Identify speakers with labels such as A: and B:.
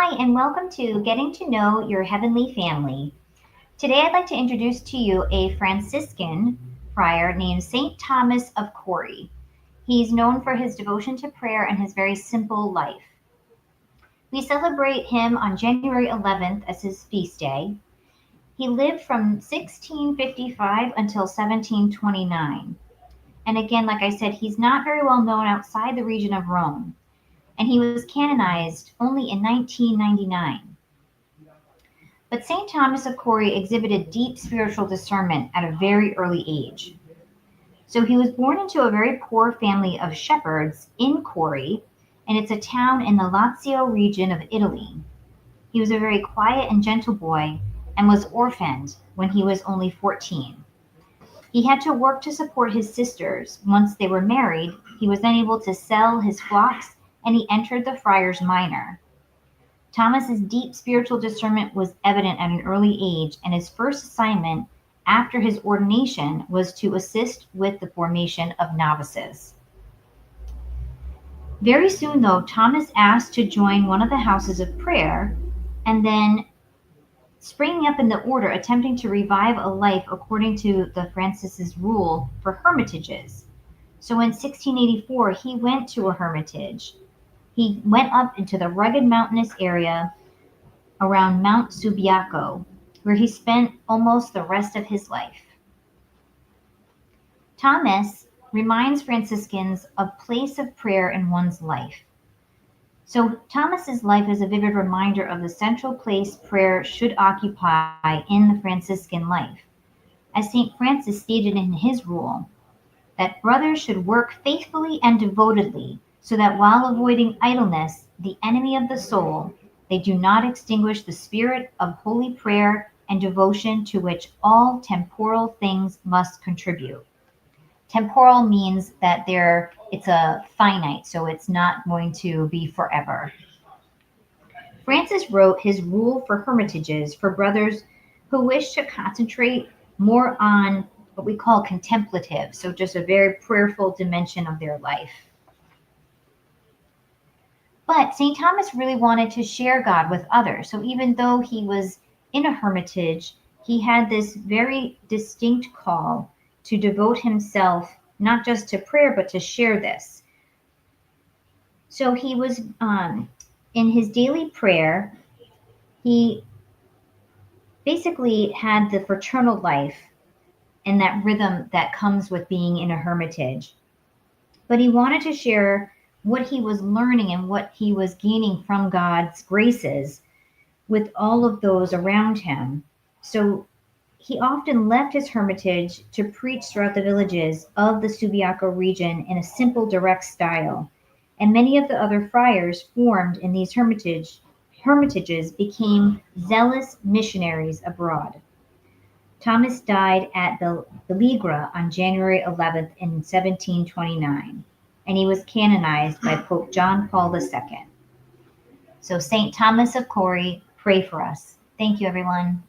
A: Hi, and welcome to Getting to Know Your Heavenly Family. Today, I'd like to introduce to you a Franciscan friar named St. Thomas of Cori. He's known for his devotion to prayer and his very simple life. We celebrate him on January 11th as his feast day. He lived from 1655 until 1729. And again, like I said, he's not very well known outside the region of Rome. And he was canonized only in 1999. But St. Thomas of Cori exhibited deep spiritual discernment at a very early age. So he was born into a very poor family of shepherds in Cori, and it's a town in the Lazio region of Italy. He was a very quiet and gentle boy and was orphaned when he was only 14. He had to work to support his sisters. Once they were married, he was then able to sell his flocks and he entered the friars minor. Thomas's deep spiritual discernment was evident at an early age, and his first assignment after his ordination was to assist with the formation of novices. Very soon, though, Thomas asked to join one of the houses of prayer, and then springing up in the order, attempting to revive a life according to the Francis's rule for hermitages. So in 1684, he went to a hermitage. He went up into the rugged mountainous area around Mount Subiaco, where he spent almost the rest of his life. Thomas reminds Franciscans of place of prayer in one's life. So Thomas's life is a vivid reminder of the central place prayer should occupy in the Franciscan life. As St. Francis stated in his rule, that brothers should work faithfully and devotedly, so that while avoiding idleness, the enemy of the soul, they do not extinguish the spirit of holy prayer and devotion to which all temporal things must contribute. Temporal means that it's a finite, so it's not going to be forever. Francis wrote his rule for hermitages for brothers who wish to concentrate more on what we call contemplative, so just a very prayerful dimension of their life. But St. Thomas really wanted to share God with others. So even though he was in a hermitage, he had this very distinct call to devote himself not just to prayer, but to share this. So he was in his daily prayer, he basically had the fraternal life and that rhythm that comes with being in a hermitage. But he wanted to share what he was learning and what he was gaining from God's graces with all of those around him. So he often left his hermitage to preach throughout the villages of the Subiaco region in a simple, direct style. And many of the other friars formed in these hermitages became zealous missionaries abroad. Thomas died at the Ligra on January 11th in 1729, and he was canonized by Pope John Paul II. So St. Thomas of Cori, pray for us. Thank you, everyone.